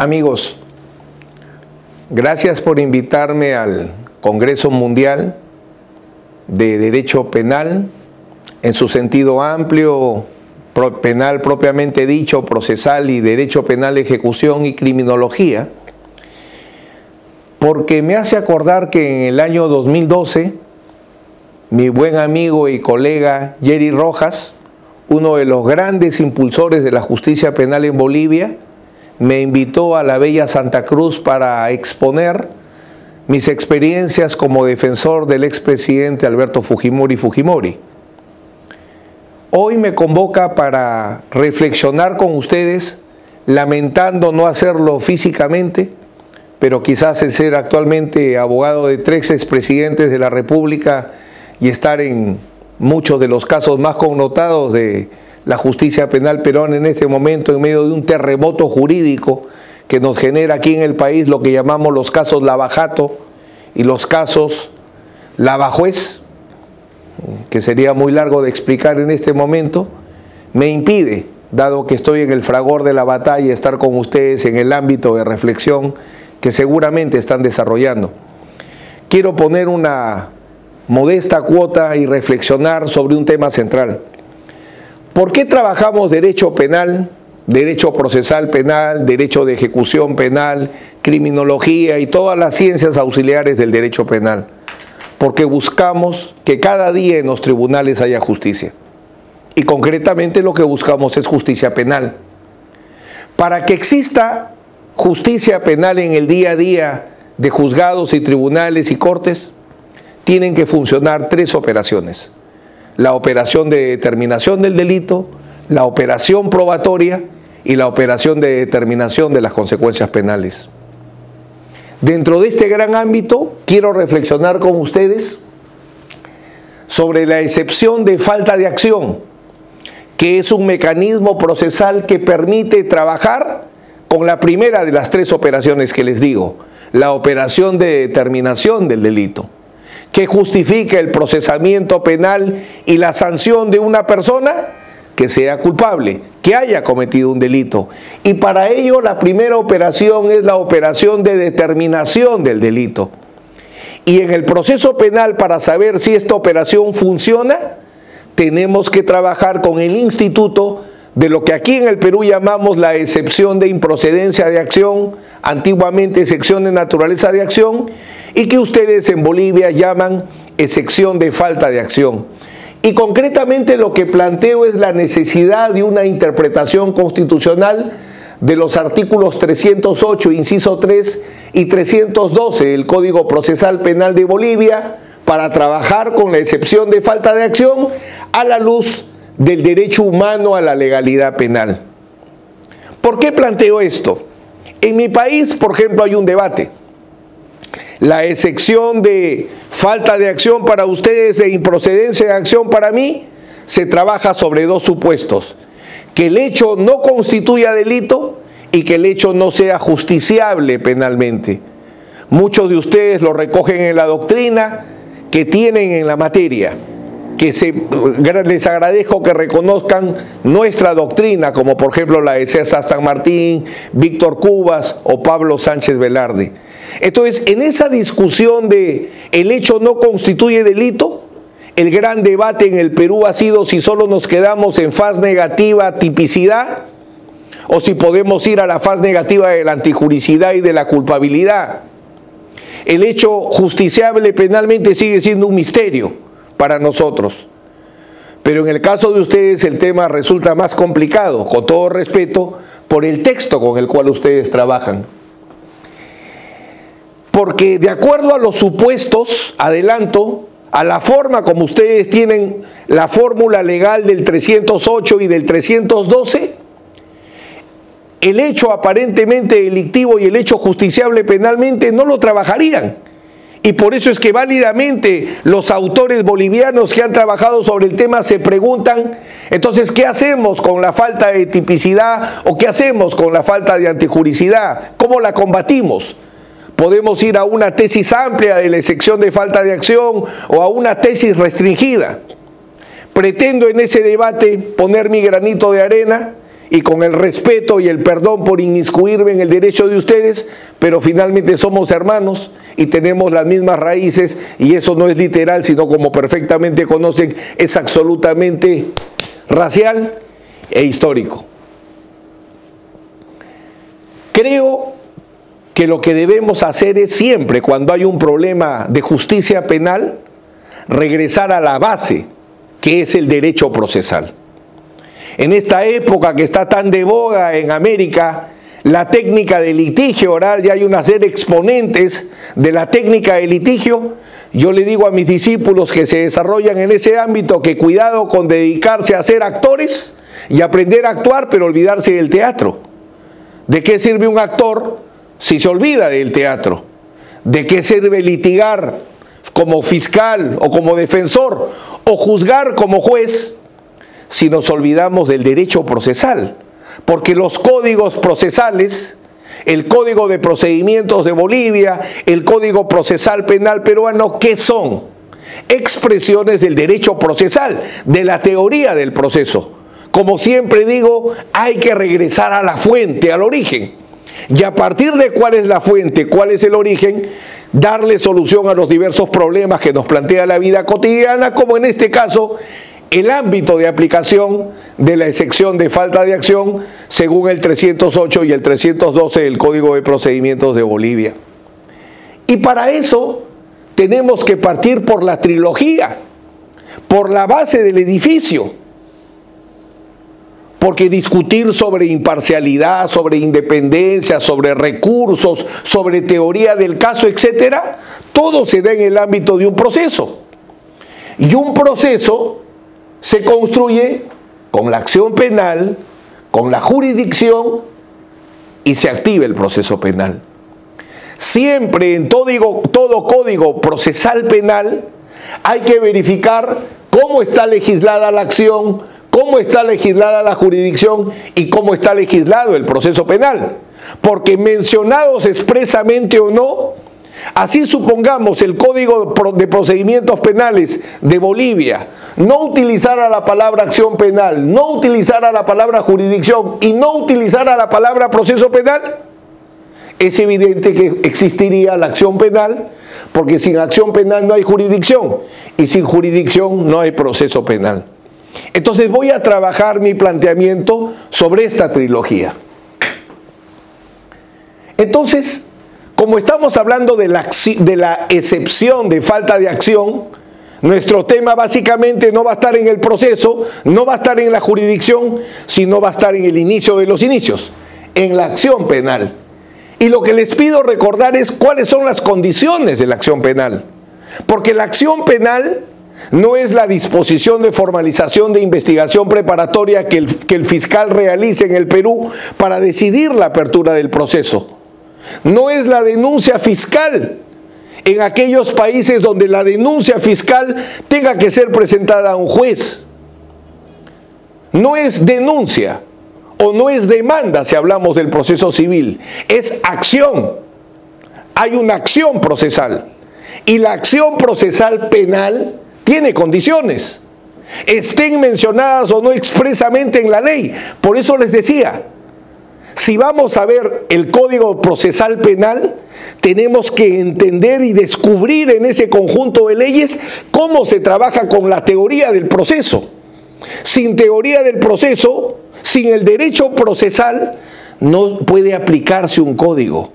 Amigos, gracias por invitarme al Congreso Mundial de Derecho Penal, en su sentido amplio, penal propiamente dicho, procesal y derecho penal de ejecución y criminología, porque me hace acordar que en el año 2012, mi buen amigo y colega Jerry Rojas, uno de los grandes impulsores de la justicia penal en Bolivia, me invitó a la bella Santa Cruz para exponer mis experiencias como defensor del expresidente Alberto Fujimori. Hoy me convoca para reflexionar con ustedes, lamentando no hacerlo físicamente, pero quizás el ser actualmente abogado de 3 expresidentes de la República y estar en muchos de los casos más connotados de la justicia penal peruana en este momento, en medio de un terremoto jurídico que nos genera aquí en el país lo que llamamos los casos Lavajato y los casos Lavajuez, que sería muy largo de explicar en este momento, me impide, dado que estoy en el fragor de la batalla, estar con ustedes en el ámbito de reflexión que seguramente están desarrollando. Quiero poner una modesta cuota y reflexionar sobre un tema central. ¿Por qué trabajamos derecho penal, derecho procesal penal, derecho de ejecución penal, criminología y todas las ciencias auxiliares del derecho penal? Porque buscamos que cada día en los tribunales haya justicia. Y concretamente lo que buscamos es justicia penal. Para que exista justicia penal en el día a día de juzgados y tribunales y cortes, tienen que funcionar 3 operaciones. La operación de determinación del delito, la operación probatoria y la operación de determinación de las consecuencias penales. Dentro de este gran ámbito, quiero reflexionar con ustedes sobre la excepción de falta de acción, que es un mecanismo procesal que permite trabajar con la primera de las 3 operaciones que les digo, la operación de determinación del delito, que justifica el procesamiento penal y la sanción de una persona que sea culpable, que haya cometido un delito. Y para ello la primera operación es la operación de determinación del delito. Y en el proceso penal, para saber si esta operación funciona, tenemos que trabajar con el instituto de lo que aquí en el Perú llamamos la excepción de improcedencia de acción, antiguamente excepción de naturaleza de acción, y que ustedes en Bolivia llaman excepción de falta de acción. Y concretamente lo que planteo es la necesidad de una interpretación constitucional de los artículos 308, inciso 3 y 312 del Código Procesal Penal de Bolivia para trabajar con la excepción de falta de acción a la luz del derecho humano a la legalidad penal. ¿Por qué planteo esto? En mi país, por ejemplo, hay un debate. La excepción de falta de acción para ustedes e improcedencia de acción para mí se trabaja sobre 2 supuestos: que el hecho no constituya delito y que el hecho no sea justiciable penalmente. Muchos de ustedes lo recogen en la doctrina que tienen en la materia, que les agradezco que reconozcan nuestra doctrina, como por ejemplo la de César San Martín, Víctor Cubas o Pablo Sánchez Velarde. Entonces, en esa discusión de el hecho no constituye delito, el gran debate en el Perú ha sido si solo nos quedamos en faz negativa, tipicidad, o si podemos ir a la faz negativa de la antijuricidad y de la culpabilidad. El hecho justiciable penalmente sigue siendo un misterio para nosotros. Pero en el caso de ustedes el tema resulta más complicado, con todo respeto, por el texto con el cual ustedes trabajan. Porque de acuerdo a los supuestos, adelanto, a la forma como ustedes tienen la fórmula legal del 308 y del 312, el hecho aparentemente delictivo y el hecho justiciable penalmente no lo trabajarían. Y por eso es que válidamente los autores bolivianos que han trabajado sobre el tema se preguntan, entonces, ¿qué hacemos con la falta de tipicidad o qué hacemos con la falta de antijuricidad? ¿Cómo la combatimos? Podemos ir a una tesis amplia de la excepción de falta de acción o a una tesis restringida. Pretendo en ese debate poner mi granito de arena y con el respeto y el perdón por inmiscuirme en el derecho de ustedes, pero finalmente somos hermanos y tenemos las mismas raíces, y eso no es literal, sino, como perfectamente conocen, es absolutamente racial e histórico. Creo que lo que debemos hacer es siempre, cuando hay un problema de justicia penal, regresar a la base, que es el derecho procesal. En esta época que está tan de boga en América, la técnica de litigio oral, ya hay una serie de exponentes de la técnica de litigio. Yo le digo a mis discípulos que se desarrollan en ese ámbito que cuidado con dedicarse a ser actores y aprender a actuar, pero olvidarse del teatro. ¿De qué sirve un actor si se olvida del teatro? ¿De qué sirve litigar como fiscal o como defensor o juzgar como juez si nos olvidamos del derecho procesal? Porque los códigos procesales, el Código de Procedimientos de Bolivia, el Código Procesal Penal peruano, ¿qué son? Expresiones del derecho procesal, de la teoría del proceso. Como siempre digo, hay que regresar a la fuente, al origen. Y a partir de cuál es la fuente, cuál es el origen, darle solución a los diversos problemas que nos plantea la vida cotidiana, como en este caso, el ámbito de aplicación de la excepción de falta de acción según el 308 y el 312 del Código de Procedimientos de Bolivia. Y para eso tenemos que partir por la trilogía, por la base del edificio, porque discutir sobre imparcialidad, sobre independencia, sobre recursos, sobre teoría del caso, etcétera, todo se da en el ámbito de un proceso. Y un proceso se construye con la acción penal, con la jurisdicción, y se activa el proceso penal. Siempre en todo código procesal penal hay que verificar cómo está legislada la acción, cómo está legislada la jurisdicción y cómo está legislado el proceso penal. Porque mencionados expresamente o no, así supongamos el Código de Procedimientos Penales de Bolivia no utilizara la palabra acción penal, no utilizara la palabra jurisdicción y no utilizara la palabra proceso penal, es evidente que existiría la acción penal, porque sin acción penal no hay jurisdicción y sin jurisdicción no hay proceso penal. Entonces voy a trabajar mi planteamiento sobre esta trilogía. Entonces, como estamos hablando de la excepción de falta de acción, nuestro tema básicamente no va a estar en el proceso, no va a estar en la jurisdicción, sino va a estar en el inicio de los inicios, en la acción penal. Y lo que les pido recordar es cuáles son las condiciones de la acción penal. Porque la acción penal no es la disposición de formalización de investigación preparatoria que el fiscal realice en el Perú para decidir la apertura del proceso. No es la denuncia fiscal en aquellos países donde la denuncia fiscal tenga que ser presentada a un juez. No es denuncia o no es demanda si hablamos del proceso civil, es acción. Hay una acción procesal y la acción procesal penal tiene condiciones, estén mencionadas o no expresamente en la ley. Por eso les decía, si vamos a ver el Código Procesal Penal, tenemos que entender y descubrir en ese conjunto de leyes cómo se trabaja con la teoría del proceso. Sin teoría del proceso, sin el derecho procesal, no puede aplicarse un código.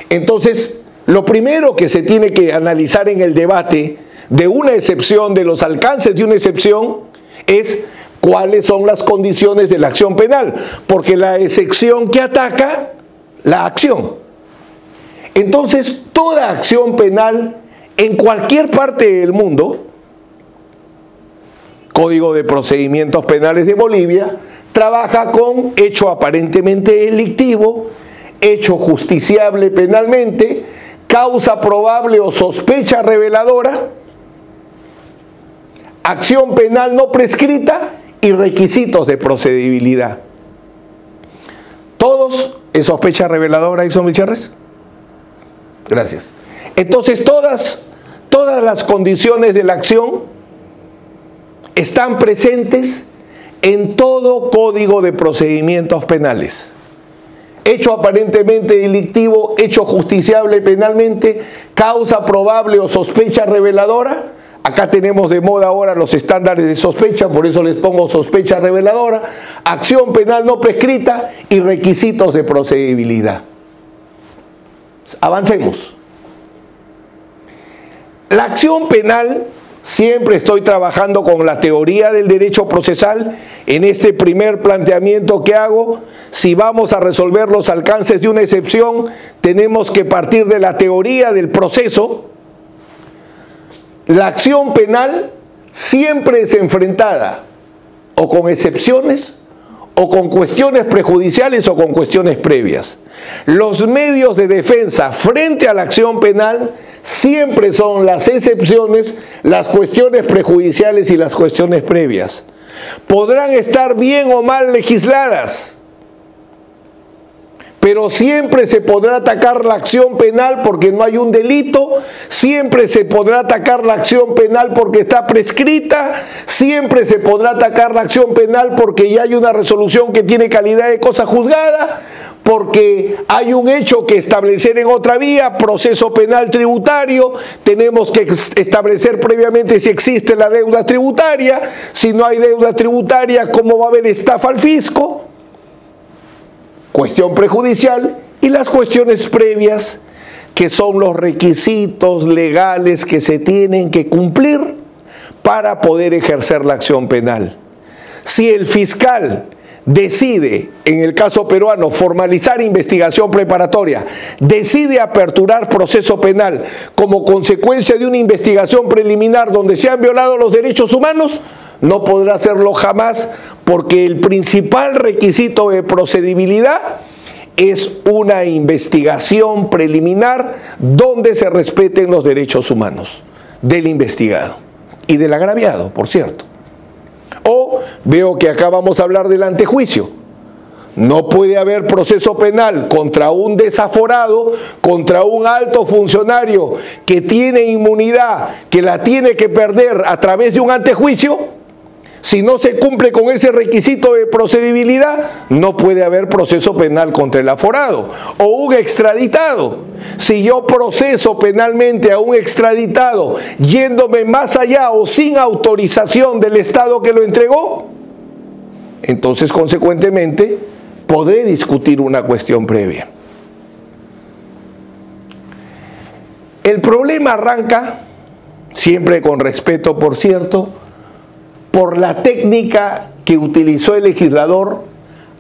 Entonces, lo primero que se tiene que analizar en el debate de una excepción, de los alcances de una excepción, es cuáles son las condiciones de la acción penal, porque la excepción que ataca la acción. Entonces, toda acción penal en cualquier parte del mundo, Código de Procedimientos Penales de Bolivia, trabaja con hecho aparentemente delictivo, hecho justiciable penalmente, causa probable o sospecha reveladora, acción penal no prescrita y requisitos de procedibilidad. ¿Todos es sospecha reveladora, Ison Gutiérrez? Gracias. Entonces todas las condiciones de la acción están presentes en todo código de procedimientos penales. Hecho aparentemente delictivo, hecho justiciable penalmente, causa probable o sospecha reveladora. Acá tenemos de moda ahora los estándares de sospecha, por eso les pongo sospecha reveladora, acción penal no prescrita y requisitos de procedibilidad. Avancemos. La acción penal, siempre estoy trabajando con la teoría del derecho procesal. En este primer planteamiento que hago, si vamos a resolver los alcances de una excepción, tenemos que partir de la teoría del proceso. La acción penal siempre es enfrentada o con excepciones o con cuestiones prejudiciales o con cuestiones previas. Los medios de defensa frente a la acción penal siempre son las excepciones, las cuestiones prejudiciales y las cuestiones previas. Podrán estar bien o mal legisladas, pero siempre se podrá atacar la acción penal porque no hay un delito, siempre se podrá atacar la acción penal porque está prescrita, siempre se podrá atacar la acción penal porque ya hay una resolución que tiene calidad de cosa juzgada, porque hay un hecho que establecer en otra vía, proceso penal tributario, tenemos que establecer previamente si existe la deuda tributaria, si no hay deuda tributaria, cómo va a haber estafa al fisco, cuestión prejudicial, y las cuestiones previas, que son los requisitos legales que se tienen que cumplir para poder ejercer la acción penal. Si el fiscal decide, en el caso peruano, formalizar investigación preparatoria, decide aperturar proceso penal como consecuencia de una investigación preliminar donde se han violado los derechos humanos, no podrá hacerlo jamás, porque el principal requisito de procedibilidad es una investigación preliminar donde se respeten los derechos humanos del investigado y del agraviado, por cierto. O veo que acá vamos a hablar del antejuicio. No puede haber proceso penal contra un desaforado, contra un alto funcionario que tiene inmunidad, que la tiene que perder a través de un antejuicio. Si no se cumple con ese requisito de procedibilidad, no puede haber proceso penal contra el aforado o un extraditado. Si yo proceso penalmente a un extraditado yéndome más allá o sin autorización del Estado que lo entregó, entonces consecuentemente podré discutir una cuestión previa. El problema arranca, siempre con respeto por cierto, por la técnica que utilizó el legislador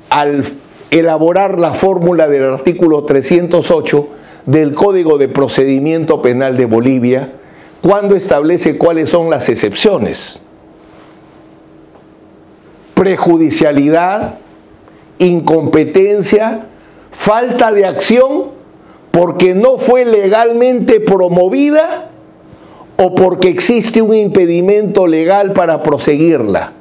al elaborar la fórmula del artículo 308 del Código de Procedimiento Penal de Bolivia, cuando establece cuáles son las excepciones. Prejudicialidad, incompetencia, falta de acción porque no fue legalmente promovida o porque existe un impedimento legal para proseguirla.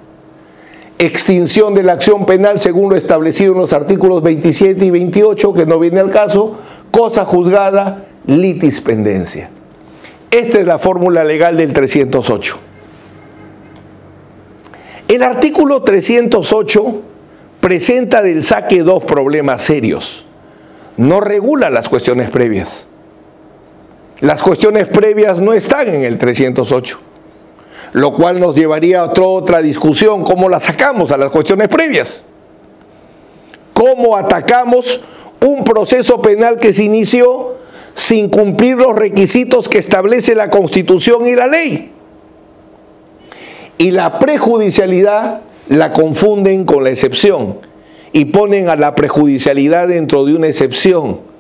Extinción de la acción penal según lo establecido en los artículos 27 y 28, que no viene al caso, cosa juzgada, litis pendencia. Esta es la fórmula legal del 308. El artículo 308 presenta del saque dos problemas serios. No regula las cuestiones previas. Las cuestiones previas no están en el 308, lo cual nos llevaría a otra discusión, ¿cómo las sacamos a las cuestiones previas? ¿Cómo atacamos un proceso penal que se inició sin cumplir los requisitos que establece la Constitución y la ley? Y la prejudicialidad la confunden con la excepción y ponen a la prejudicialidad dentro de una excepción.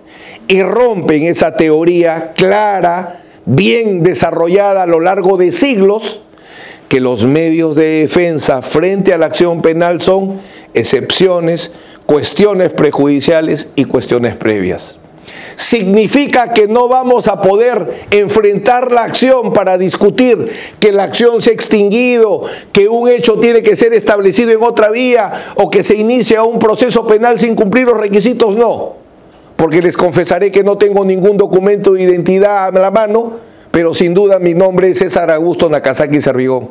Y rompen esa teoría clara, bien desarrollada a lo largo de siglos, que los medios de defensa frente a la acción penal son excepciones, cuestiones prejudiciales y cuestiones previas. Significa que no vamos a poder enfrentar la acción para discutir que la acción se ha extinguido, que un hecho tiene que ser establecido en otra vía o que se inicia un proceso penal sin cumplir los requisitos, no. Porque les confesaré que no tengo ningún documento de identidad a la mano, pero sin duda mi nombre es César Augusto Nakazaki Servigón.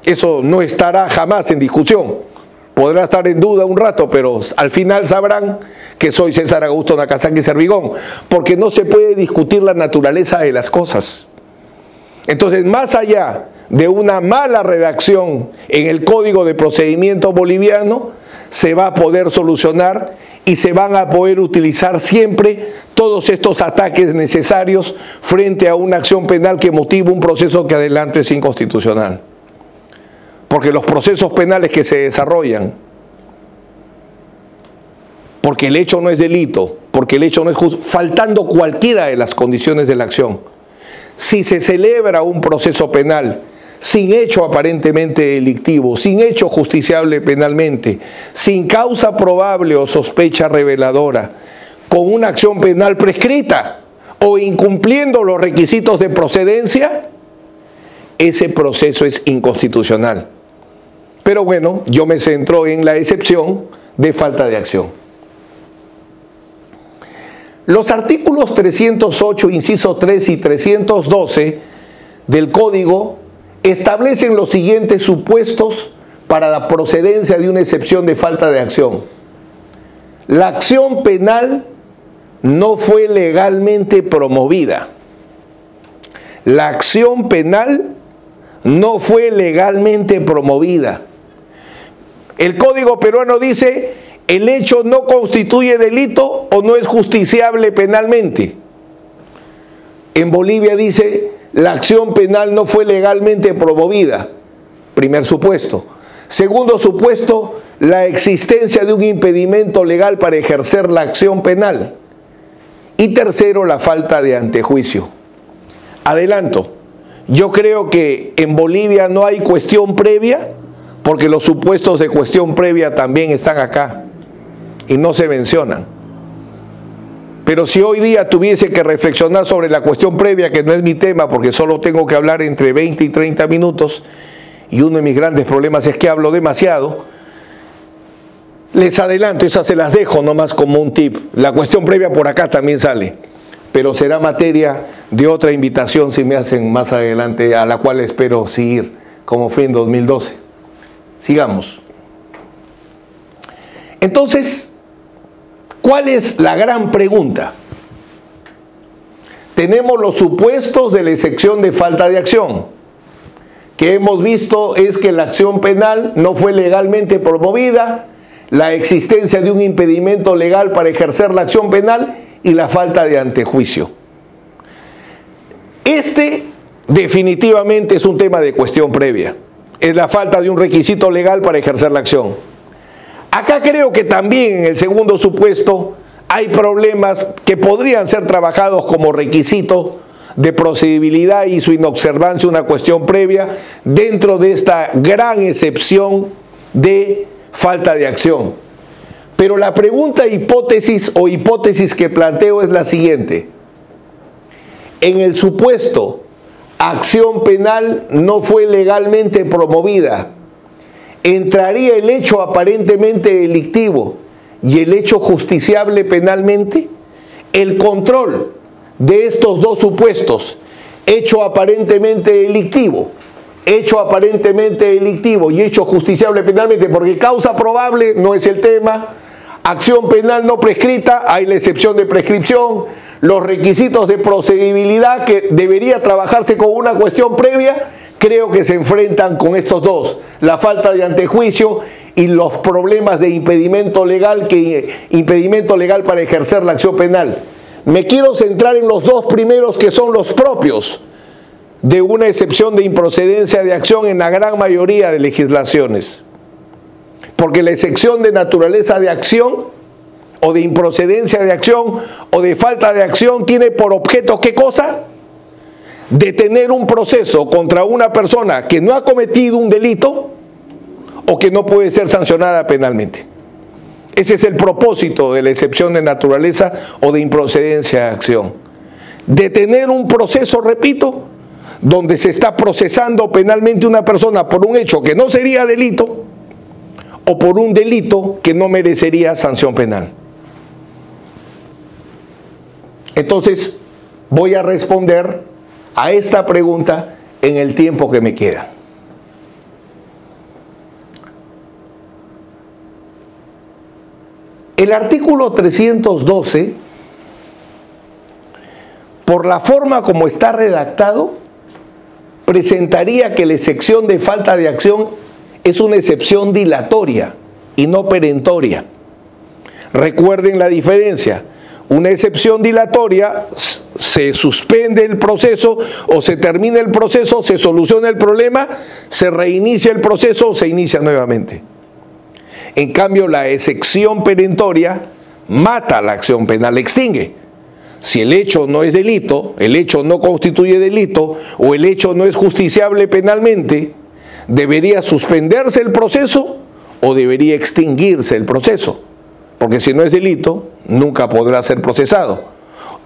Eso no estará jamás en discusión. Podrá estar en duda un rato, pero al final sabrán que soy César Augusto Nakazaki Servigón, porque no se puede discutir la naturaleza de las cosas. Entonces, más allá de una mala redacción en el Código de Procedimiento Boliviano, se va a poder solucionar y se van a poder utilizar siempre todos estos ataques necesarios frente a una acción penal que motiva un proceso que adelante es inconstitucional. Porque los procesos penales que se desarrollan, porque el hecho no es delito, porque el hecho no es justo, faltando cualquiera de las condiciones de la acción, si se celebra un proceso penal sin hecho aparentemente delictivo, sin hecho justiciable penalmente, sin causa probable o sospecha reveladora, con una acción penal prescrita o incumpliendo los requisitos de procedencia, ese proceso es inconstitucional. Pero bueno, yo me centro en la excepción de falta de acción. Los artículos 308, inciso 3 y 312 del Código establecen los siguientes supuestos para la procedencia de una excepción de falta de acción. La acción penal no fue legalmente promovida. La acción penal no fue legalmente promovida. El Código peruano dice: el hecho no constituye delito o no es justiciable penalmente. En Bolivia dice: la acción penal no fue legalmente promovida. Primer supuesto. Segundo supuesto, la existencia de un impedimento legal para ejercer la acción penal. Y tercero, la falta de antejuicio. Adelanto, yo creo que en Bolivia no hay cuestión previa, porque los supuestos de cuestión previa también están acá y no se mencionan. Pero si hoy día tuviese que reflexionar sobre la cuestión previa, que no es mi tema porque solo tengo que hablar entre 20 y 30 minutos, y uno de mis grandes problemas es que hablo demasiado, les adelanto, esas se las dejo nomás como un tip. La cuestión previa por acá también sale, pero será materia de otra invitación si me hacen más adelante, a la cual espero seguir, como fue en 2012. Sigamos. Entonces, ¿cuál es la gran pregunta? Tenemos los supuestos de la excepción de falta de acción, que hemos visto es que la acción penal no fue legalmente promovida, la existencia de un impedimento legal para ejercer la acción penal y la falta de antejuicio. Este definitivamente es un tema de cuestión previa, es la falta de un requisito legal para ejercer la acción. Acá creo que también en el segundo supuesto hay problemas que podrían ser trabajados como requisito de procedibilidad y su inobservancia una cuestión previa dentro de esta gran excepción de falta de acción. Pero la pregunta hipótesis que planteo es la siguiente. En el supuesto acción penal no fue legalmente promovida, ¿entraría el hecho aparentemente delictivo y el hecho justiciable penalmente? El control de estos dos supuestos, hecho aparentemente delictivo y hecho justiciable penalmente, porque causa probable no es el tema, acción penal no prescrita, hay la excepción de prescripción, los requisitos de procedibilidad que debería trabajarse con una cuestión previa, creo que se enfrentan con estos dos, la falta de antejuicio y los problemas de impedimento legal para ejercer la acción penal. Me quiero centrar en los dos primeros, que son los propios de una excepción de improcedencia de acción en la gran mayoría de legislaciones. Porque la excepción de naturaleza de acción o de improcedencia de acción o de falta de acción tiene por objeto ¿qué cosa? Detener un proceso contra una persona que no ha cometido un delito o que no puede ser sancionada penalmente. Ese es el propósito de la excepción de naturaleza o de improcedencia de acción. Detener un proceso, repito, donde se está procesando penalmente una persona por un hecho que no sería delito o por un delito que no merecería sanción penal. Entonces, voy a responder a esta pregunta en el tiempo que me queda. El artículo 312, por la forma como está redactado, presentaría que la excepción de falta de acción es una excepción dilatoria y no perentoria. Recuerden la diferencia. Una excepción dilatoria, se suspende el proceso o se termina el proceso, se soluciona el problema, se reinicia el proceso o se inicia nuevamente. En cambio, la excepción perentoria mata la acción penal, la extingue. Si el hecho no es delito, el hecho no constituye delito o el hecho no es justiciable penalmente, debería suspenderse el proceso o debería extinguirse el proceso. Porque si no es delito, nunca podrá ser procesado.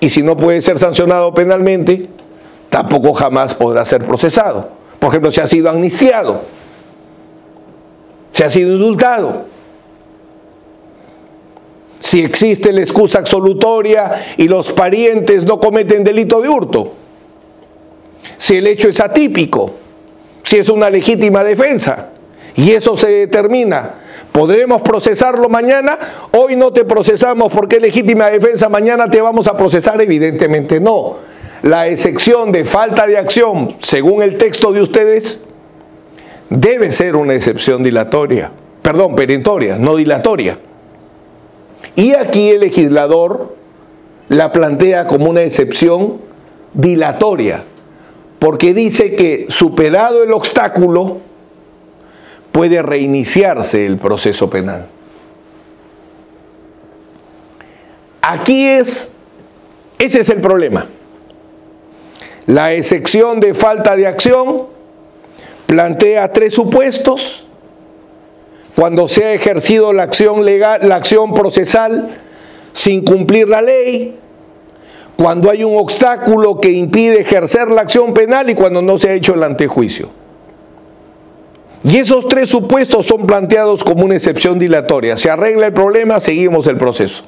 Y si no puede ser sancionado penalmente, tampoco jamás podrá ser procesado. Por ejemplo, si ha sido amnistiado, si ha sido indultado, si existe la excusa absolutoria y los parientes no cometen delito de hurto, si el hecho es atípico, si es una legítima defensa, y eso se determina. ¿Podremos procesarlo mañana? Hoy no te procesamos porque es legítima defensa, mañana te vamos a procesar. Evidentemente no. La excepción de falta de acción, según el texto de ustedes, debe ser una excepción dilatoria. Perdón, perentoria, no dilatoria. Y aquí el legislador la plantea como una excepción dilatoria, porque dice que superado el obstáculo, puede reiniciarse el proceso penal. Ese es el problema. La excepción de falta de acción plantea tres supuestos: cuando se ha ejercido la acción legal, la acción procesal sin cumplir la ley, cuando hay un obstáculo que impide ejercer la acción penal y cuando no se ha hecho el antejuicio. Y esos tres supuestos son planteados como una excepción dilatoria. Se arregla el problema, seguimos el proceso.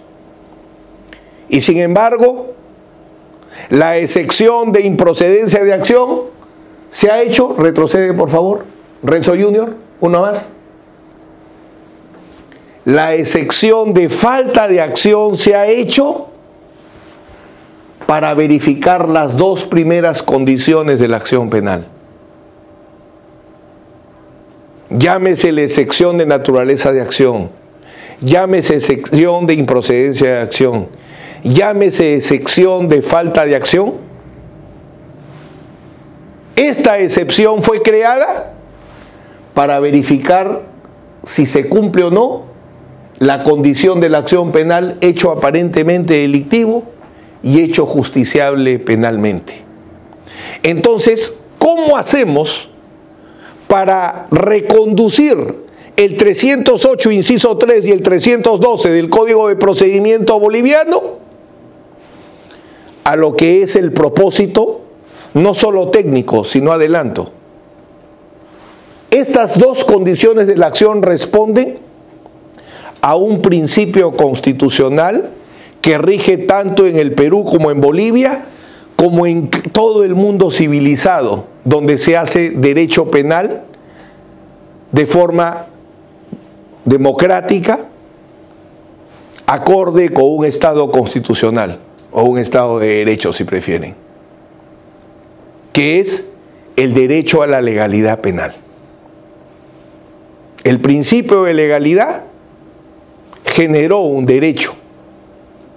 Y sin embargo, la excepción de improcedencia de acción se ha hecho. Retrocede, por favor. Renzo Junior, una más. La excepción de falta de acción se ha hecho para verificar las dos primeras condiciones de la acción penal. Llámese la excepción de naturaleza de acción, llámese excepción de improcedencia de acción, llámese excepción de falta de acción. Esta excepción fue creada para verificar si se cumple o no la condición de la acción penal, hecho aparentemente delictivo y hecho justiciable penalmente. Entonces, ¿cómo hacemos para reconducir el 308, inciso 3 y el 312 del Código de Procedimiento Boliviano a lo que es el propósito, no solo técnico, sino adelanto? Estas dos condiciones de la acción responden a un principio constitucional que rige tanto en el Perú como en Bolivia, como en todo el mundo civilizado, donde se hace derecho penal de forma democrática, acorde con un Estado constitucional o un Estado de derecho, si prefieren, que es el derecho a la legalidad penal. El principio de legalidad generó un derecho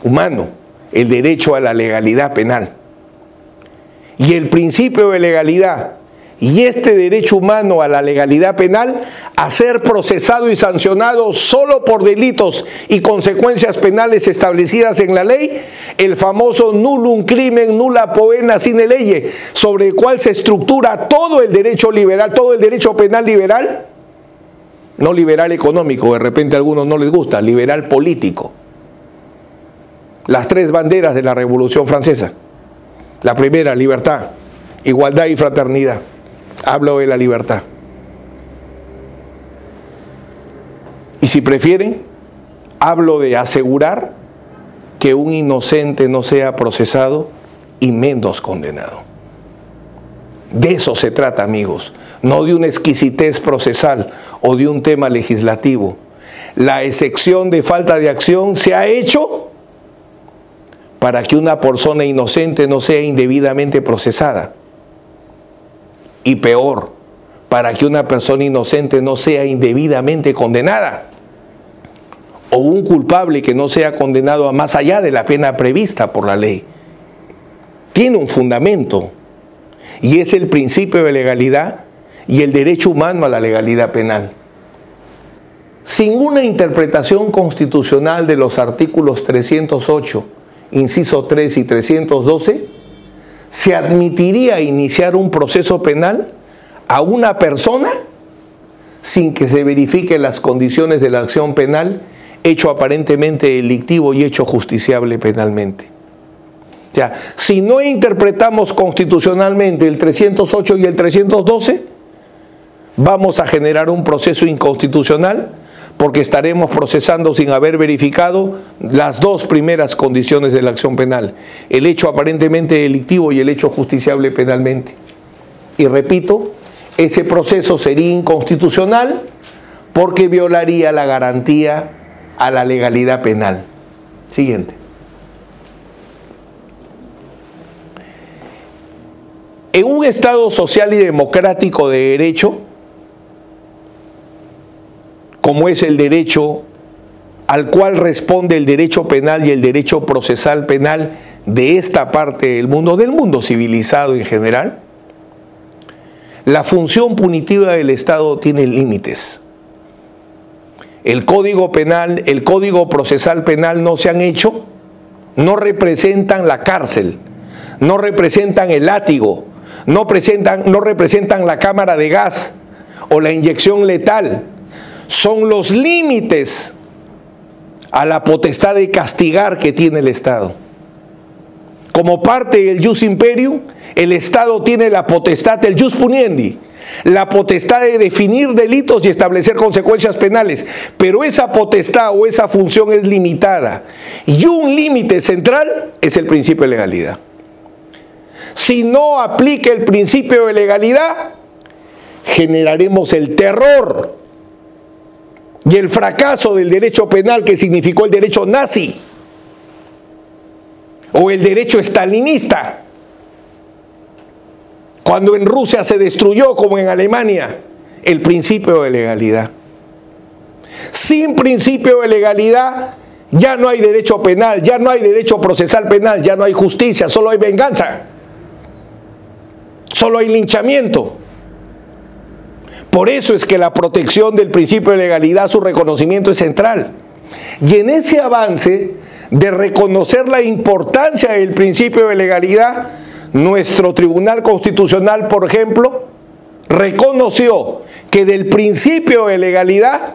humano, el derecho a la legalidad penal. Y el principio de legalidad y este derecho humano a la legalidad penal, a ser procesado y sancionado solo por delitos y consecuencias penales establecidas en la ley, el famoso nullum crimen nulla poena sine lege, sobre el cual se estructura todo el derecho liberal, todo el derecho penal liberal, no liberal económico, de repente a algunos no les gusta, liberal político. Las tres banderas de la Revolución Francesa. La primera, libertad, igualdad y fraternidad. Hablo de la libertad. Y si prefieren, hablo de asegurar que un inocente no sea procesado y menos condenado. De eso se trata, amigos, no de una exquisitez procesal o de un tema legislativo. la excepción de falta de acción se ha hecho para que una persona inocente no sea indebidamente procesada. Y peor, para que una persona inocente no sea indebidamente condenada. O un culpable que no sea condenado a más allá de la pena prevista por la ley. Tiene un fundamento. Y es el principio de legalidad y el derecho humano a la legalidad penal. Sin una interpretación constitucional de los artículos 308, inciso 3 y 312, se admitiría iniciar un proceso penal a una persona sin que se verifiquen las condiciones de la acción penal, hecho aparentemente delictivo y hecho justiciable penalmente. O sea, si no interpretamos constitucionalmente el 308 y el 312, vamos a generar un proceso inconstitucional porque estaremos procesando sin haber verificado las dos primeras condiciones de la acción penal, el hecho aparentemente delictivo y el hecho justiciable penalmente. Y repito, ese proceso sería inconstitucional porque violaría la garantía a la legalidad penal. Siguiente. En un Estado social y democrático de derecho, como es el derecho al cual responde el derecho penal y el derecho procesal penal de esta parte del mundo civilizado en general, la función punitiva del Estado tiene límites. El Código Penal, el Código Procesal Penal no se han hecho, no representan la cárcel, no representan el látigo, no representan la cámara de gas o la inyección letal. Son los límites a la potestad de castigar que tiene el Estado. Como parte del jus imperium, el Estado tiene la potestad del jus puniendi, la potestad de definir delitos y establecer consecuencias penales, pero esa potestad o esa función es limitada. Y un límite central es el principio de legalidad. Si no aplica el principio de legalidad, generaremos el terror y el fracaso del derecho penal que significó el derecho nazi o el derecho estalinista, cuando en Rusia se destruyó, como en Alemania, el principio de legalidad. Sin principio de legalidad ya no hay derecho penal, ya no hay derecho procesal penal, ya no hay justicia, solo hay venganza, solo hay linchamiento. Por eso es que la protección del principio de legalidad, su reconocimiento es central. Y en ese avance de reconocer la importancia del principio de legalidad, nuestro Tribunal Constitucional, por ejemplo, reconoció que del principio de legalidad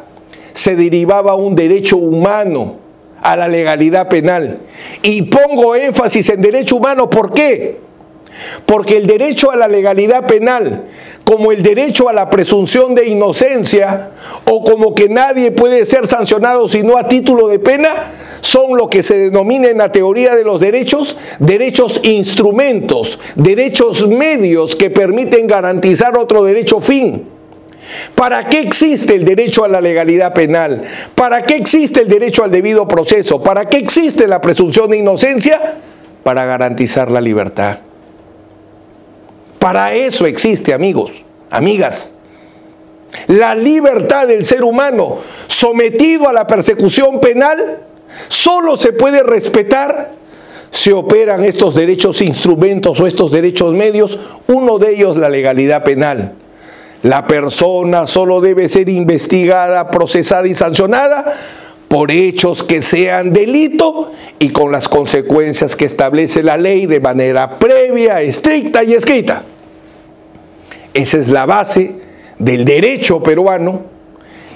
se derivaba un derecho humano a la legalidad penal. Y pongo énfasis en derecho humano, ¿por qué? Porque el derecho a la legalidad penal, como el derecho a la presunción de inocencia o como que nadie puede ser sancionado sino a título de pena, son lo que se denomina en la teoría de los derechos, derechos instrumentos, derechos medios que permiten garantizar otro derecho fin. ¿Para qué existe el derecho a la legalidad penal? ¿Para qué existe el derecho al debido proceso? ¿Para qué existe la presunción de inocencia? Para garantizar la libertad. Para eso existe, amigos, amigas. La libertad del ser humano sometido a la persecución penal solo se puede respetar si operan estos derechos instrumentos o estos derechos medios, uno de ellos la legalidad penal. La persona solo debe ser investigada, procesada y sancionada por hechos que sean delito y con las consecuencias que establece la ley de manera previa, estricta y escrita. Esa es la base del derecho peruano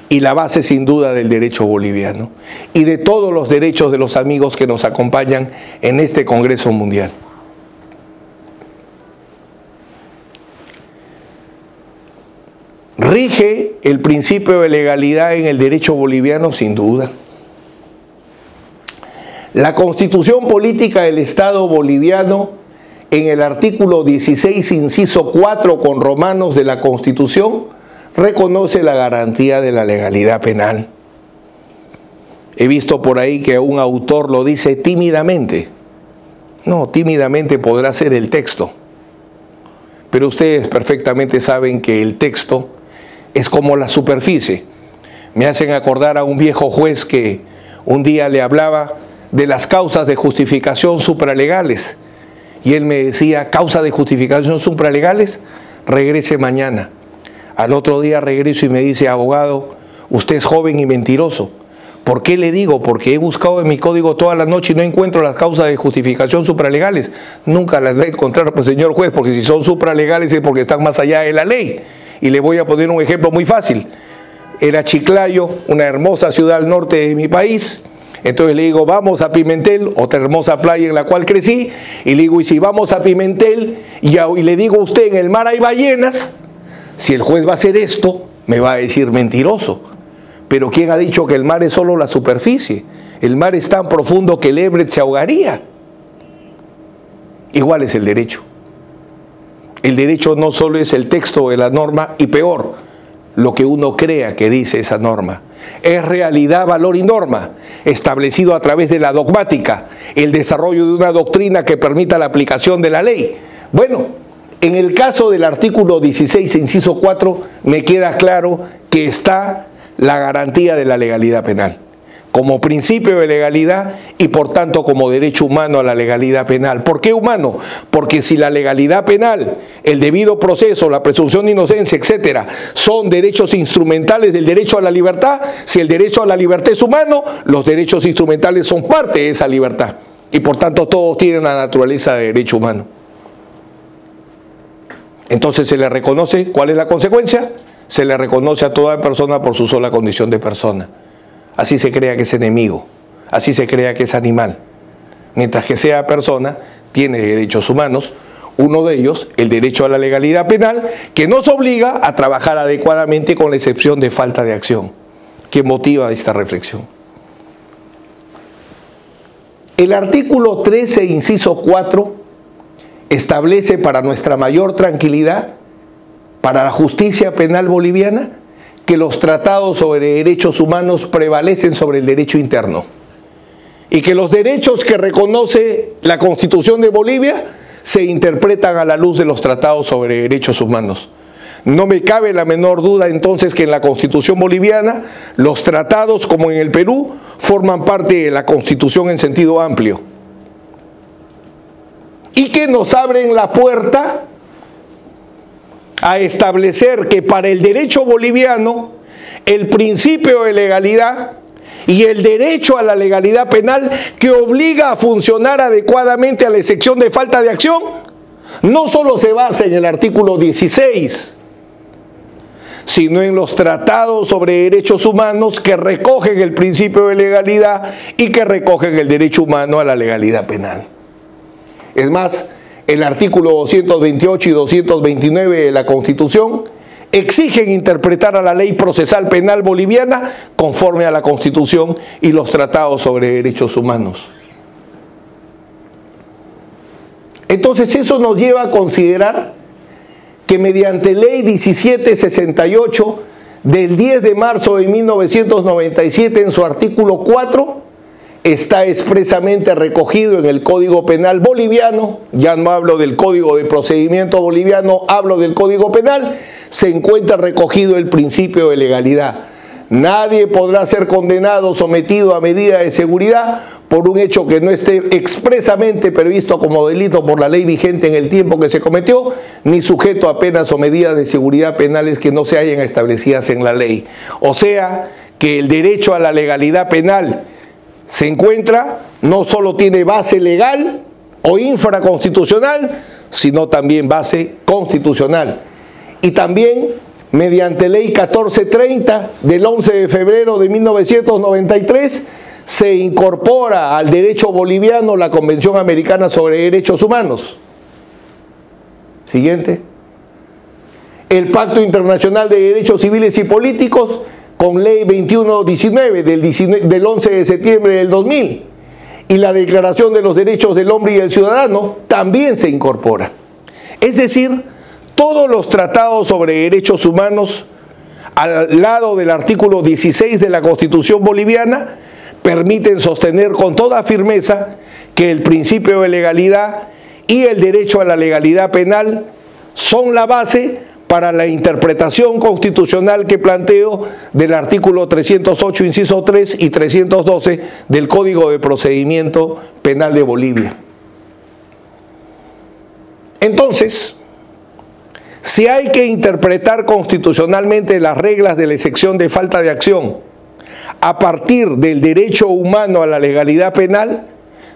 y la base sin duda del derecho boliviano y de todos los derechos de los amigos que nos acompañan en este Congreso Mundial. ¿Rige el principio de legalidad en el derecho boliviano? Sin duda. La Constitución Política del Estado Boliviano, en el artículo 16, inciso 4 con romanos de la Constitución, reconoce la garantía de la legalidad penal. He visto por ahí que un autor lo dice tímidamente. No, tímidamente podrá ser el texto. Pero ustedes perfectamente saben que el texto es como la superficie. Me hacen acordar a un viejo juez que un día le hablaba de las causas de justificación supralegales. Y él me decía, ¿causa de justificación supralegales? Regrese mañana. Al otro día regreso y me dice, abogado, usted es joven y mentiroso. ¿Por qué le digo? Porque he buscado en mi código toda la noche y no encuentro las causas de justificación supralegales. Nunca las voy a encontrar, pues, señor juez, porque si son supralegales es porque están más allá de la ley. Y le voy a poner un ejemplo muy fácil. Era Chiclayo, una hermosa ciudad al norte de mi país. Entonces le digo, vamos a Pimentel, otra hermosa playa en la cual crecí. Y le digo, y si vamos a Pimentel y le digo a usted, en el mar hay ballenas, si el juez va a hacer esto, me va a decir mentiroso. Pero ¿quién ha dicho que el mar es solo la superficie? El mar es tan profundo que el Everett se ahogaría. Igual es el derecho. El derecho no solo es el texto de la norma, y peor, lo que uno crea que dice esa norma. Es realidad, valor y norma, establecido a través de la dogmática, el desarrollo de una doctrina que permita la aplicación de la ley. Bueno, en el caso del artículo 16, inciso 4, me queda claro que está la garantía de la legalidad penal, como principio de legalidad y por tanto como derecho humano a la legalidad penal. ¿Por qué humano? Porque si la legalidad penal, el debido proceso, la presunción de inocencia, etcétera, son derechos instrumentales del derecho a la libertad, si el derecho a la libertad es humano, los derechos instrumentales son parte de esa libertad y por tanto todos tienen la naturaleza de derecho humano. Entonces se le reconoce, ¿cuál es la consecuencia? Se le reconoce a toda persona por su sola condición de persona. Así se crea que es enemigo, así se crea que es animal. Mientras que sea persona, tiene derechos humanos, uno de ellos, el derecho a la legalidad penal, que nos obliga a trabajar adecuadamente con la excepción de falta de acción, que motiva esta reflexión. El artículo 13, inciso 4, establece para nuestra mayor tranquilidad, para la justicia penal boliviana, que los tratados sobre derechos humanos prevalecen sobre el derecho interno y que los derechos que reconoce la Constitución de Bolivia se interpretan a la luz de los tratados sobre derechos humanos. No me cabe la menor duda entonces que en la Constitución boliviana los tratados, como en el Perú, forman parte de la Constitución en sentido amplio y que nos abren la puerta a establecer que para el derecho boliviano el principio de legalidad y el derecho a la legalidad penal que obliga a funcionar adecuadamente a la excepción de falta de acción no solo se basa en el artículo 16, sino en los tratados sobre derechos humanos que recogen el principio de legalidad y que recogen el derecho humano a la legalidad penal. Es más, el artículo 228 y 229 de la Constitución exigen interpretar a la ley procesal penal boliviana conforme a la Constitución y los tratados sobre derechos humanos. Entonces eso nos lleva a considerar que mediante ley 1768 del 10 de marzo de 1997 en su artículo 4 está expresamente recogido en el Código Penal boliviano, ya no hablo del Código de Procedimiento boliviano, hablo del Código Penal, se encuentra recogido el principio de legalidad. Nadie podrá ser condenado o sometido a medida de seguridad por un hecho que no esté expresamente previsto como delito por la ley vigente en el tiempo que se cometió, ni sujeto a penas o medidas de seguridad penales que no se hayan establecidas en la ley. O sea, que el derecho a la legalidad penal se encuentra, no solo tiene base legal o infraconstitucional, sino también base constitucional. Y también mediante ley 1430 del 11 de febrero de 1993 se incorpora al derecho boliviano la Convención Americana sobre Derechos Humanos. Siguiente. El Pacto Internacional de Derechos Civiles y Políticos con ley 2119 del 11 de septiembre del 2000 y la Declaración de los Derechos del Hombre y del Ciudadano también se incorpora. Es decir, todos los tratados sobre derechos humanos al lado del artículo 16 de la Constitución boliviana permiten sostener con toda firmeza que el principio de legalidad y el derecho a la legalidad penal son la base para la interpretación constitucional que planteo del artículo 308, inciso 3 y 312 del Código de Procedimiento Penal de Bolivia. Entonces, si hay que interpretar constitucionalmente las reglas de la excepción de falta de acción a partir del derecho humano a la legalidad penal,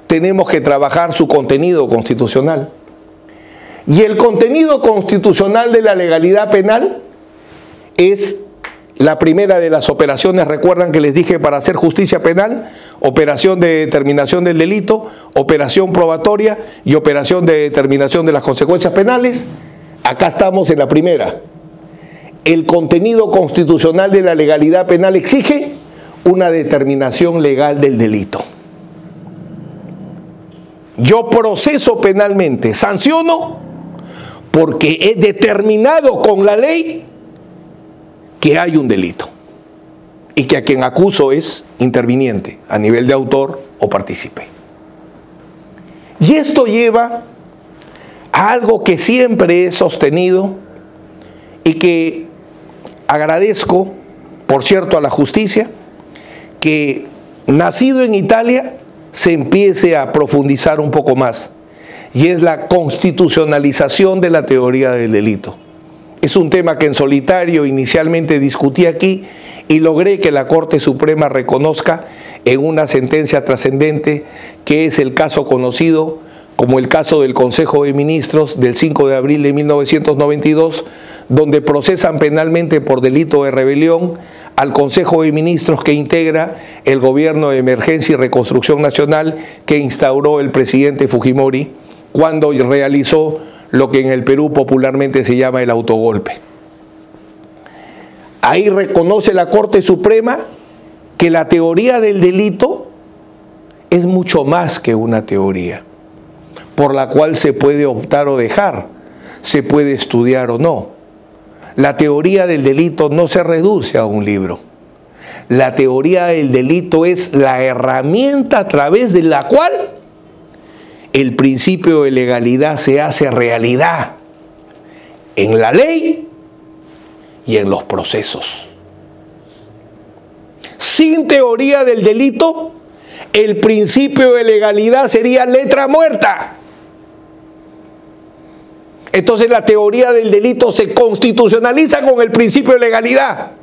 tenemos que trabajar su contenido constitucional. Y el contenido constitucional de la legalidad penal es la primera de las operaciones, recuerdan que les dije para hacer justicia penal, operación de determinación del delito, operación probatoria y operación de determinación de las consecuencias penales. Acá estamos en la primera. El contenido constitucional de la legalidad penal exige una determinación legal del delito. Yo proceso penalmente, sanciono, porque he determinado con la ley que hay un delito y que a quien acuso es interviniente a nivel de autor o partícipe. Y esto lleva a algo que siempre he sostenido y que agradezco, por cierto, a la justicia, que nacido en Italia se empiece a profundizar un poco más, y es la constitucionalización de la teoría del delito. Es un tema que en solitario inicialmente discutí aquí y logré que la Corte Suprema reconozca en una sentencia trascendente, que es el caso conocido como el caso del Consejo de Ministros del 5 de abril de 1992, donde procesan penalmente por delito de rebelión al Consejo de Ministros que integra el Gobierno de Emergencia y Reconstrucción Nacional que instauró el presidente Fujimori cuando realizó lo que en el Perú popularmente se llama el autogolpe. Ahí reconoce la Corte Suprema que la teoría del delito es mucho más que una teoría, por la cual se puede optar o dejar, se puede estudiar o no. La teoría del delito no se reduce a un libro. La teoría del delito es la herramienta a través de la cual el principio de legalidad se hace realidad en la ley y en los procesos. Sin teoría del delito, el principio de legalidad sería letra muerta. Entonces la teoría del delito se constitucionaliza con el principio de legalidad,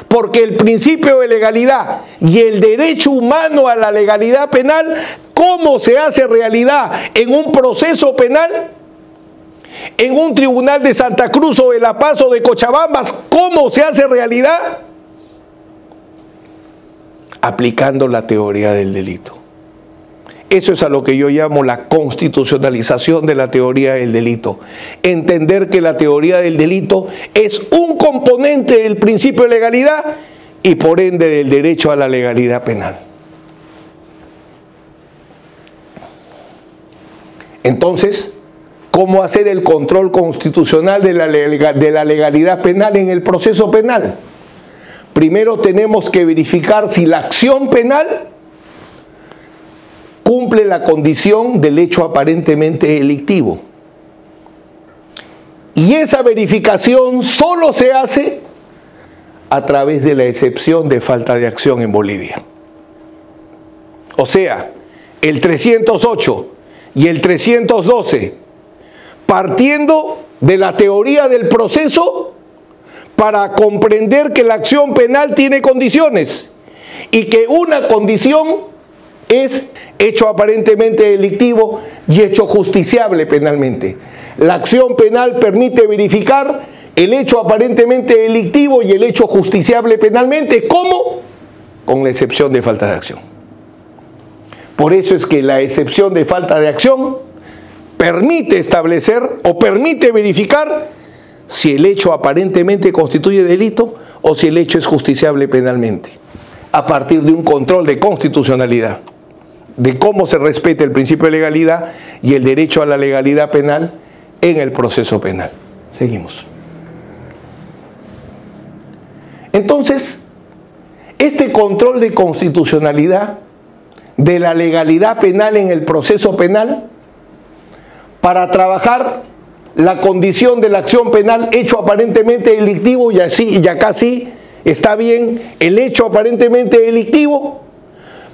porque el principio de legalidad y el derecho humano a la legalidad penal, ¿cómo se hace realidad en un proceso penal? En un tribunal de Santa Cruz o de La Paz o de Cochabamba, ¿cómo se hace realidad? Aplicando la teoría del delito. Eso es a lo que yo llamo la constitucionalización de la teoría del delito. Entender que la teoría del delito es un componente del principio de legalidad y por ende del derecho a la legalidad penal. Entonces, ¿cómo hacer el control constitucional de la legalidad penal en el proceso penal? Primero tenemos que verificar si la acción penal cumple la condición del hecho aparentemente delictivo. Y esa verificación solo se hace a través de la excepción de falta de acción en Bolivia. O sea, el 308 y el 312, partiendo de la teoría del proceso para comprender que la acción penal tiene condiciones y que una condición es hecho aparentemente delictivo y hecho justiciable penalmente. La acción penal permite verificar el hecho aparentemente delictivo y el hecho justiciable penalmente. ¿Cómo? Con la excepción de falta de acción. Por eso es que la excepción de falta de acción permite establecer o permite verificar si el hecho aparentemente constituye delito o si el hecho es justiciable penalmente, a partir de un control de constitucionalidad, de cómo se respeta el principio de legalidad y el derecho a la legalidad penal en el proceso penal. Seguimos. Entonces, este control de constitucionalidad de la legalidad penal en el proceso penal para trabajar la condición de la acción penal, hecho aparentemente delictivo, y acá sí está bien, el hecho aparentemente delictivo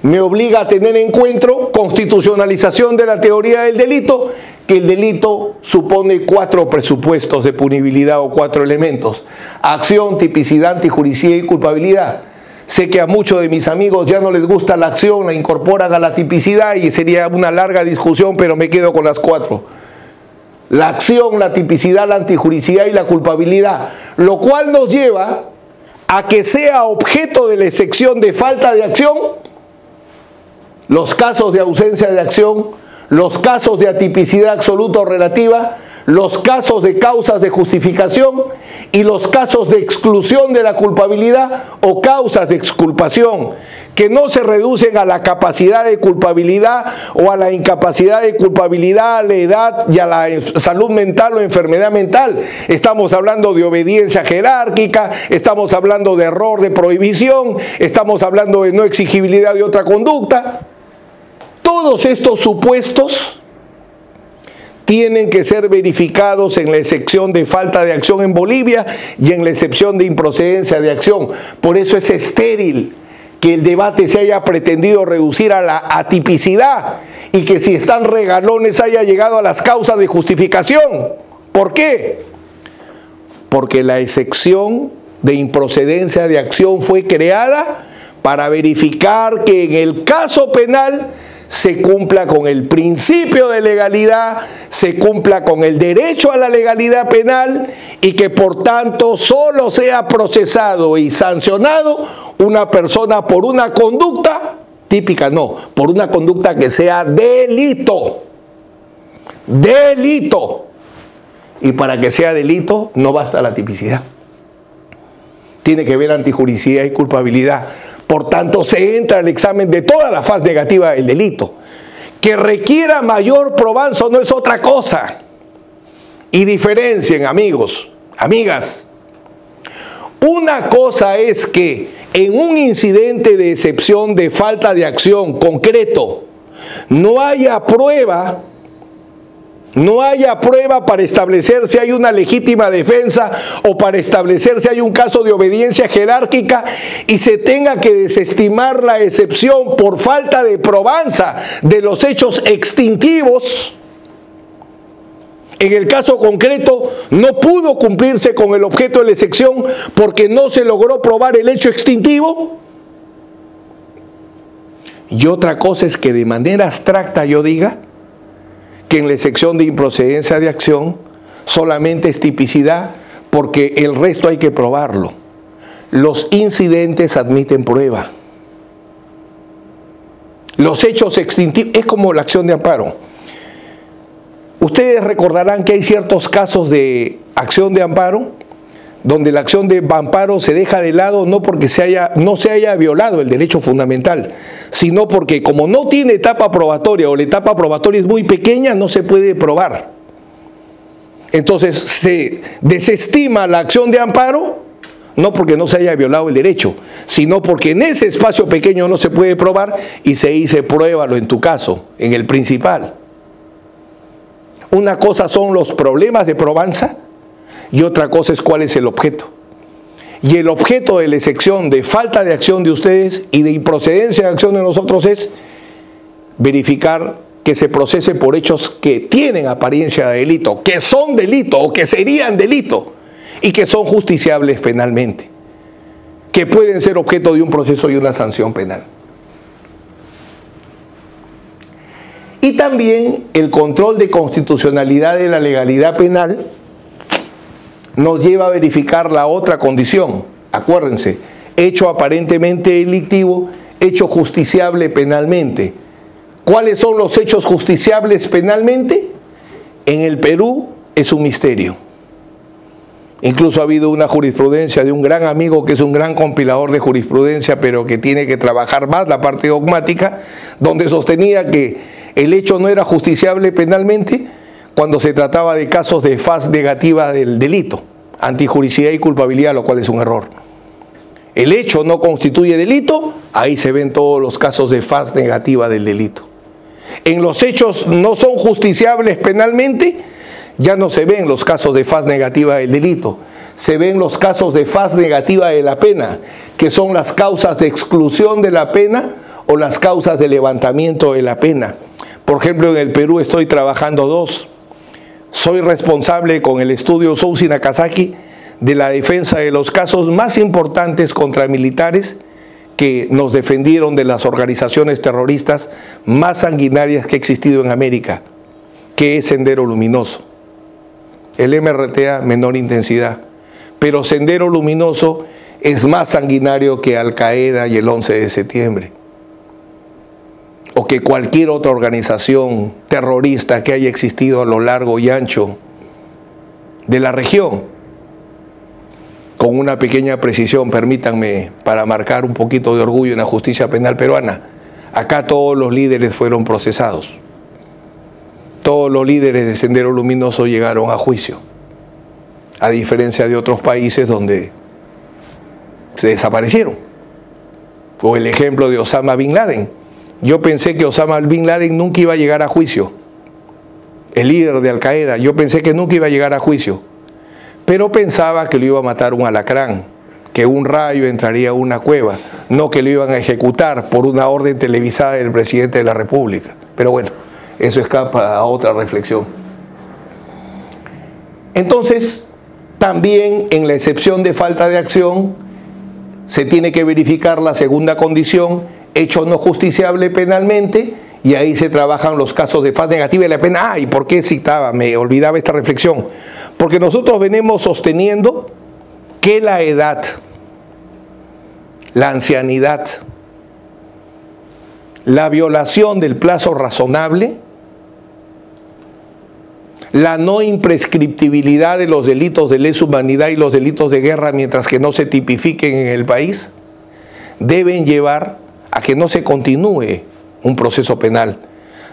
me obliga a tener en cuenta constitucionalización de la teoría del delito, que el delito supone 4 presupuestos de punibilidad o 4 elementos: acción, tipicidad, antijuricidad y culpabilidad. Sé que a muchos de mis amigos ya no les gusta la acción, la incorporan a la tipicidad y sería una larga discusión, pero me quedo con las 4. La acción, la tipicidad, la antijuricidad y la culpabilidad, lo cual nos lleva a que sea objeto de la excepción de falta de acción los casos de ausencia de acción, los casos de atipicidad absoluta o relativa, los casos de causas de justificación y los casos de exclusión de la culpabilidad o causas de exculpación, que no se reducen a la capacidad de culpabilidad o a la incapacidad de culpabilidad, a la edad y a la salud mental o enfermedad mental. Estamos hablando de obediencia jerárquica, estamos hablando de error de prohibición, estamos hablando de no exigibilidad de otra conducta. Todos estos supuestos tienen que ser verificados en la excepción de falta de acción en Bolivia y en la excepción de improcedencia de acción. Por eso es estéril que el debate se haya pretendido reducir a la atipicidad y que si están regalones haya llegado a las causas de justificación. ¿Por qué? Porque la excepción de improcedencia de acción fue creada para verificar que en el caso penal se cumpla con el principio de legalidad, se cumpla con el derecho a la legalidad penal y que por tanto solo sea procesado y sancionado una persona por una conducta típica, no, por una conducta que sea delito. Delito. Y para que sea delito no basta la tipicidad. Tiene que ver antijuricidad y culpabilidad. Por tanto, se entra al examen de toda la faz negativa del delito. Que requiera mayor probanza no es otra cosa. Y diferencien, amigos, amigas. Una cosa es que en un incidente de excepción de falta de acción concreto no haya prueba para establecer si hay una legítima defensa o para establecer si hay un caso de obediencia jerárquica y se tenga que desestimar la excepción por falta de probanza de los hechos extintivos. En el caso concreto no pudo cumplirse con el objeto de la excepción porque no se logró probar el hecho extintivo. Y otra cosa es que de manera abstracta yo diga que en la excepción de improcedencia de acción solamente es tipicidad porque el resto hay que probarlo. Los incidentes admiten prueba. Los hechos extintivos, es como la acción de amparo. Ustedes recordarán que hay ciertos casos de acción de amparo donde la acción de amparo se deja de lado no porque no se haya violado el derecho fundamental, sino porque como no tiene etapa probatoria o la etapa probatoria es muy pequeña, no se puede probar. Entonces se desestima la acción de amparo, no porque no se haya violado el derecho, sino porque en ese espacio pequeño no se puede probar y se dice pruébalo en tu caso, en el principal. Una cosa son los problemas de probanza y otra cosa es cuál es el objeto. Y el objeto de la excepción de falta de acción de ustedes y de improcedencia de acción de nosotros es verificar que se procese por hechos que tienen apariencia de delito, que son delito o que serían delito y que son justiciables penalmente, que pueden ser objeto de un proceso y una sanción penal. Y también el control de constitucionalidad de la legalidad penal nos lleva a verificar la otra condición. Acuérdense, hecho aparentemente delictivo, hecho justiciable penalmente. ¿Cuáles son los hechos justiciables penalmente? En el Perú es un misterio. Incluso ha habido una jurisprudencia de un gran amigo que es un gran compilador de jurisprudencia, pero que tiene que trabajar más la parte dogmática, donde sostenía que el hecho no era justiciable penalmente cuando se trataba de casos de faz negativa del delito, antijuricidad y culpabilidad, lo cual es un error. el hecho no constituye delito, ahí se ven todos los casos de faz negativa del delito. En los hechos no son justiciables penalmente, ya no se ven los casos de faz negativa del delito, se ven los casos de faz negativa de la pena, que son las causas de exclusión de la pena o las causas de levantamiento de la pena. Por ejemplo, en el Perú estoy trabajando dos. Soy responsable con el estudio Sousi Nakazaki de la defensa de los casos más importantes contra militares que nos defendieron de las organizaciones terroristas más sanguinarias que ha existido en América, que es Sendero Luminoso. El MRTA, menor intensidad, pero Sendero Luminoso es más sanguinario que Al Qaeda y el 11 de septiembre, o que cualquier otra organización terrorista que haya existido a lo largo y ancho de la región. Con una pequeña precisión, permítanme, para marcar un poquito de orgullo en la justicia penal peruana, acá todos los líderes fueron procesados. Todos los líderes de Sendero Luminoso llegaron a juicio, a diferencia de otros países donde se desaparecieron. O el ejemplo de Osama Bin Laden. Yo pensé que Osama Bin Laden nunca iba a llegar a juicio. El líder de Al Qaeda, yo pensé que nunca iba a llegar a juicio. Pero pensaba que lo iba a matar un alacrán, que un rayo entraría a una cueva, no que lo iban a ejecutar por una orden televisada del presidente de la República. Pero bueno, eso escapa a otra reflexión. Entonces, también en la excepción de falta de acción, se tiene que verificar la segunda condición, hecho no justiciable penalmente, y ahí se trabajan los casos de faz negativa de la pena. ¿Y por qué citaba? Me olvidaba esta reflexión. Porque nosotros venimos sosteniendo que la edad, la ancianidad, la violación del plazo razonable, la no imprescriptibilidad de los delitos de lesa humanidad y los delitos de guerra mientras que no se tipifiquen en el país, deben llevar a que no se continúe un proceso penal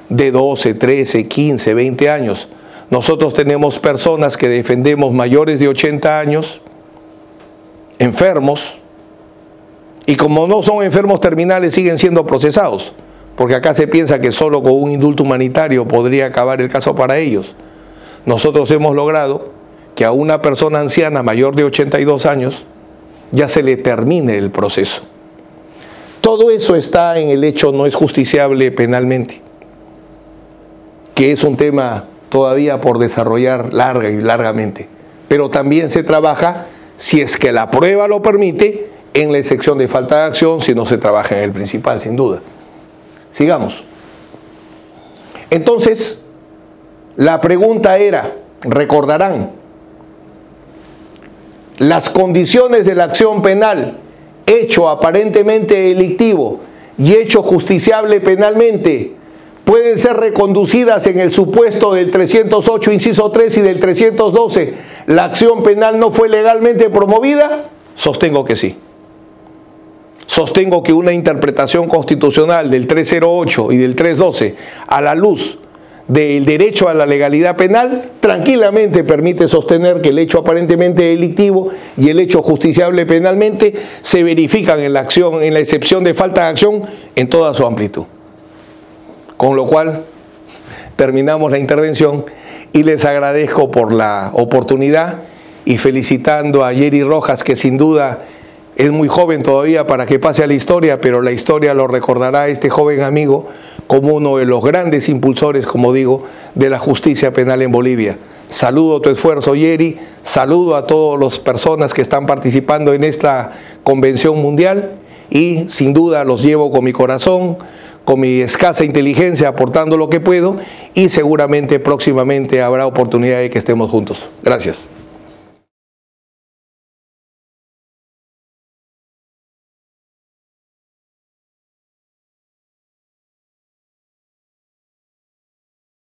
de 12, 13, 15, 20 años. Nosotros tenemos personas que defendemos mayores de 80 años, enfermos, y como no son enfermos terminales siguen siendo procesados, porque acá se piensa que solo con un indulto humanitario podría acabar el caso para ellos. Nosotros hemos logrado que a una persona anciana mayor de 82 años ya se le termine el proceso. Todo eso está en el hecho no es justiciable penalmente, que es un tema todavía por desarrollar larga y largamente. Pero también se trabaja, si es que la prueba lo permite, en la excepción de falta de acción, si no se trabaja en el principal, sin duda. Sigamos. Entonces, la pregunta era, recordarán, las condiciones de la acción penal, hecho aparentemente delictivo y hecho justiciable penalmente, pueden ser reconducidas en el supuesto del 308 inciso 3 y del 312, ¿la acción penal no fue legalmente promovida? Sostengo que sí. Sostengo que una interpretación constitucional del 308 y del 312 a la luz del derecho a la legalidad penal tranquilamente permite sostener que el hecho aparentemente delictivo y el hecho justiciable penalmente se verifican en la acción, en la excepción de falta de acción en toda su amplitud. Con lo cual terminamos la intervención y les agradezco por la oportunidad y felicitando a Jerry Rojas, que sin duda es muy joven todavía para que pase a la historia, pero la historia lo recordará a este joven amigo como uno de los grandes impulsores, como digo, de la justicia penal en Bolivia. Saludo tu esfuerzo, Jerry, saludo a todas las personas que están participando en esta convención mundial y sin duda los llevo con mi corazón, con mi escasa inteligencia, aportando lo que puedo y seguramente próximamente habrá oportunidad de que estemos juntos. Gracias.